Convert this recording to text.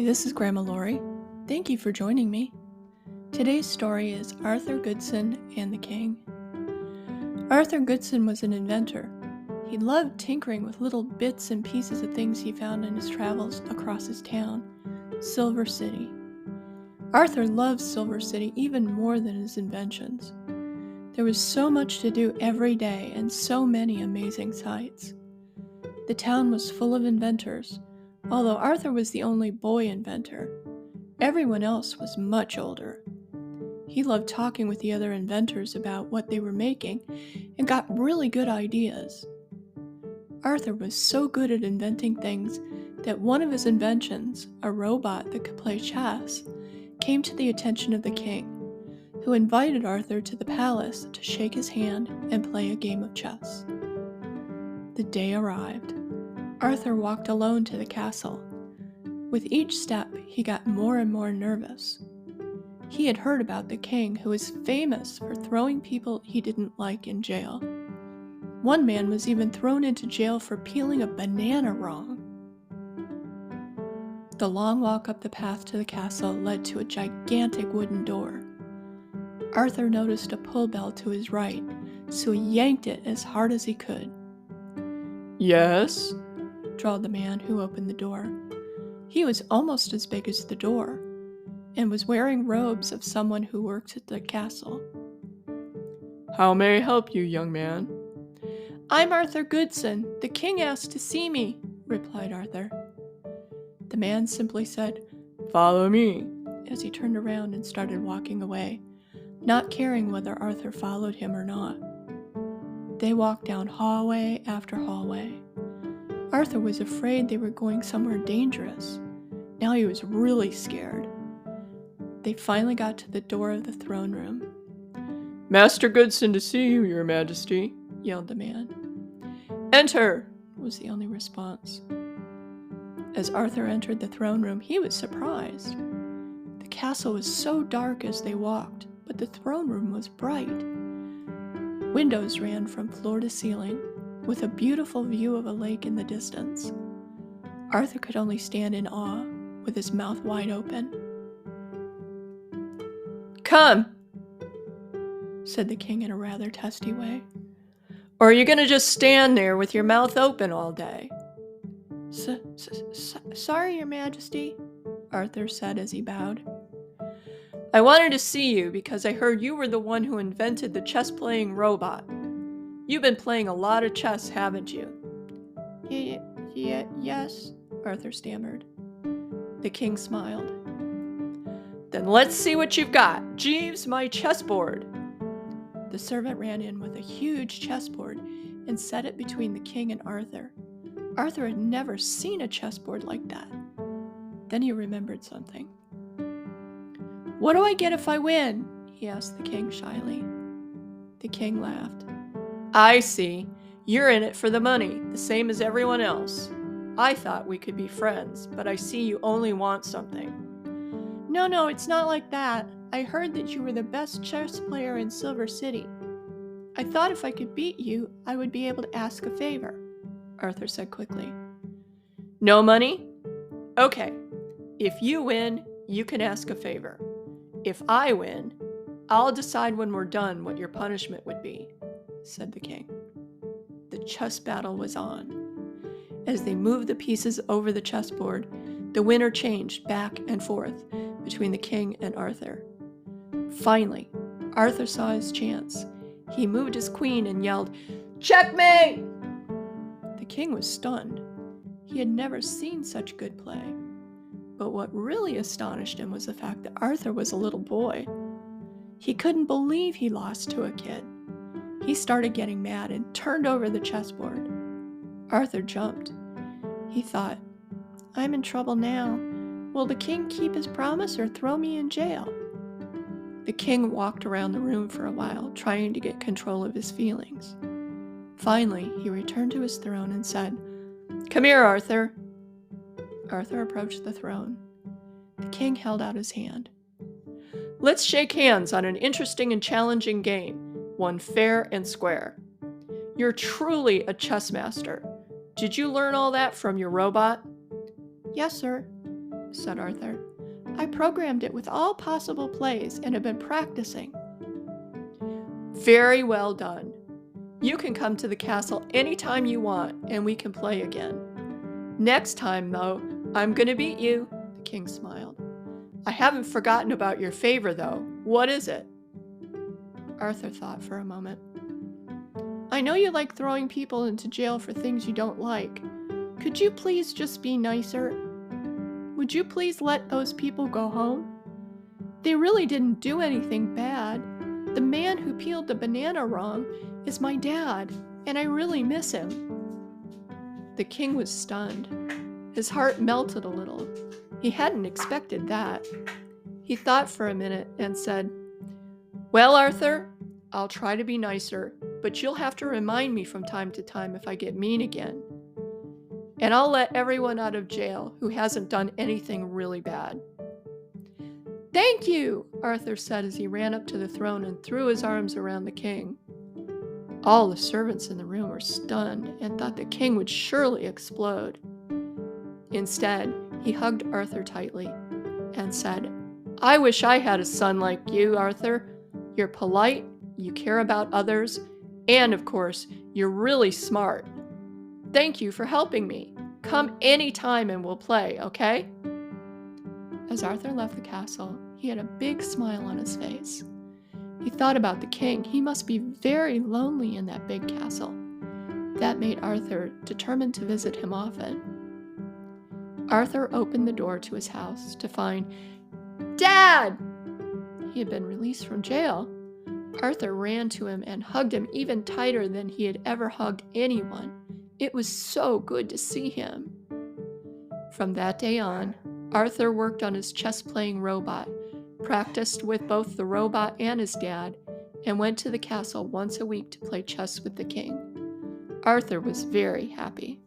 Hi, this is Grandma Lori. Thank you for joining me. Today's story is Arthur Goodson and the King. Arthur Goodson was an inventor. He loved tinkering with little bits and pieces of things he found in his travels across his town, Silver City. Arthur loved Silver City even more than his inventions. There was so much to do every day and so many amazing sights. The town was full of inventors, although Arthur was the only boy inventor. Everyone else was much older. He loved talking with the other inventors about what they were making and got really good ideas. Arthur was so good at inventing things that one of his inventions, a robot that could play chess, came to the attention of the king, who invited Arthur to the palace to shake his hand and play a game of chess. The day arrived. Arthur walked alone to the castle. With each step, he got more and more nervous. He had heard about the king, who was famous for throwing people he didn't like in jail. One man was even thrown into jail for peeling a banana wrong. The long walk up the path to the castle led to a gigantic wooden door. Arthur noticed a pull bell to his right, so he yanked it as hard as he could. "Yes?" drawled the man who opened the door. He was almost as big as the door, and was wearing robes of someone who worked at the castle. "How may I help you, young man?" "I'm Arthur Goodson. The king asked to see me," replied Arthur. The man simply said, "Follow me," as he turned around and started walking away, not caring whether Arthur followed him or not. They walked down hallway after hallway. Arthur was afraid they were going somewhere dangerous. Now he was really scared. They finally got to the door of the throne room. "Master Goodson to see you, your majesty," yelled the man. "Enter," was the only response. As Arthur entered the throne room, he was surprised. The castle was so dark as they walked, but the throne room was bright. Windows ran from floor to ceiling, with a beautiful view of a lake in the distance. Arthur could only stand in awe, with his mouth wide open. "Come," said the king in a rather testy way. "Or are you going to just stand there with your mouth open all day?" Sorry, your majesty," Arthur said as he bowed. "I wanted to see you because I heard you were the one who invented the chess-playing robot. You've been playing a lot of chess, haven't you?" Yes," Arthur stammered. The king smiled. "Then let's see what you've got. Jeeves, my chessboard." The servant ran in with a huge chessboard and set it between the king and Arthur. Arthur had never seen a chessboard like that. Then he remembered something. "What do I get if I win?" he asked the king shyly. The king laughed. "I see. You're in it for the money, the same as everyone else. I thought we could be friends, but I see you only want something." No, it's not like that. I heard that you were the best chess player in Silver City. I thought if I could beat you, I would be able to ask a favor," Arthur said quickly. "No money? Okay. If you win, you can ask a favor. If I win, I'll decide when we're done what your punishment would be," said the king. The chess battle was on. As they moved the pieces over the chessboard, the winner changed back and forth between the king and Arthur. Finally, Arthur saw his chance. He moved his queen and yelled, "Checkmate!" The king was stunned. He had never seen such good play. But what really astonished him was the fact that Arthur was a little boy. He couldn't believe he lost to a kid. He started getting mad and turned over the chessboard. Arthur jumped. He thought, "I'm in trouble now. Will the king keep his promise or throw me in jail?" The king walked around the room for a while, trying to get control of his feelings. Finally, he returned to his throne and said, "Come here, Arthur." Arthur approached the throne. The king held out his hand. "Let's shake hands on an interesting and challenging game, one fair and square. You're truly a chess master. Did you learn all that from your robot?" "Yes, sir." said Arthur. "I programmed it with all possible plays and have been practicing." "Very well done. You can come to the castle anytime you want, and we can play again. Next time, though, I'm going to beat you," the king smiled. "I haven't forgotten about your favor, though. What is it?" Arthur thought for a moment. "I know you like throwing people into jail for things you don't like. Could you please just be nicer? Would you please let those people go home? They really didn't do anything bad. The man who peeled the banana wrong is my dad, and I really miss him." The king was stunned. His heart melted a little. He hadn't expected that. He thought for a minute and said, "Well, Arthur, I'll try to be nicer, but you'll have to remind me from time to time if I get mean again. And I'll let everyone out of jail who hasn't done anything really bad." "Thank you," Arthur said as he ran up to the throne and threw his arms around the king. All the servants in the room were stunned and thought the king would surely explode. Instead, he hugged Arthur tightly and said, "I wish I had a son like you, Arthur. You're polite, you care about others, and of course, you're really smart. Thank you for helping me. Come anytime and we'll play, okay?" As Arthur left the castle, he had a big smile on his face. He thought about the king. He must be very lonely in that big castle. That made Arthur determined to visit him often. Arthur opened the door to his house to find Dad! He had been released from jail. Arthur ran to him and hugged him even tighter than he had ever hugged anyone. It was so good to see him. From that day on, Arthur worked on his chess-playing robot, practiced with both the robot and his dad, and went to the castle once a week to play chess with the king. Arthur was very happy.